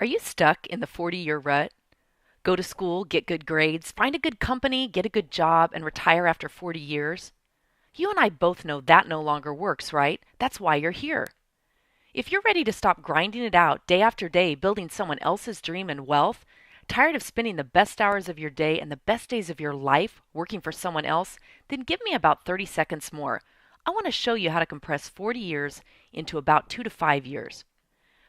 Are you stuck in the 40-year rut? Go to school, get good grades, find a good company, get a good job, and retire after 40 years? You and I both know that no longer works, right? That's why you're here. If you're ready to stop grinding it out day after day, building someone else's dream and wealth, tired of spending the best hours of your day and the best days of your life working for someone else, then give me about 30 seconds more. I want to show you how to compress 40 years into about 2 to 5 years.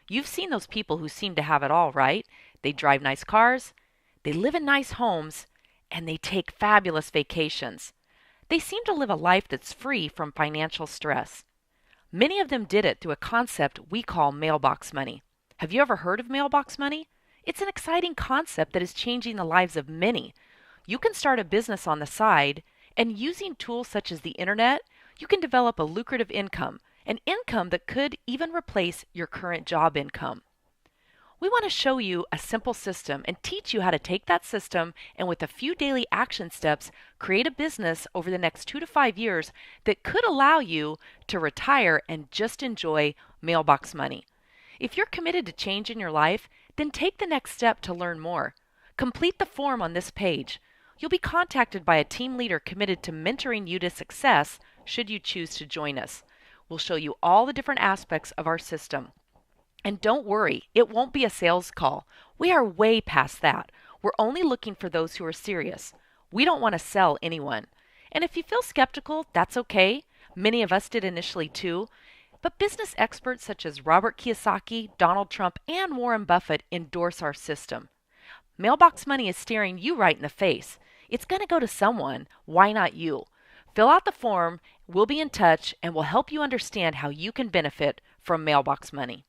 You've seen those people who seem to have it all, right? They drive nice cars, they live in nice homes, and they take fabulous vacations. They seem to live a life that's free from financial stress. Many of them did it through a concept we call mailbox money. Have you ever heard of mailbox money? It's an exciting concept that is changing the lives of many. You can start a business on the side, and using tools such as the internet, you can develop a lucrative income, an income that could even replace your current job income. We want to show you a simple system and teach you how to take that system and with a few daily action steps, create a business over the next 2 to 5 years that could allow you to retire and just enjoy mailbox money. If you're committed to change in your life, then take the next step to learn more. Complete the form on this page. You'll be contacted by a team leader committed to mentoring you to success should you choose to join us. We'll show you all the different aspects of our system. And don't worry, it won't be a sales call. We are way past that. We're only looking for those who are serious. We don't want to sell anyone. And if you feel skeptical, that's okay. Many of us did initially too. But business experts such as Robert Kiyosaki, Donald Trump, and Warren Buffett endorse our system. Mailbox money is staring you right in the face. It's going to go to someone. Why not you? Fill out the form, we'll be in touch, and we'll help you understand how you can benefit from mailbox money.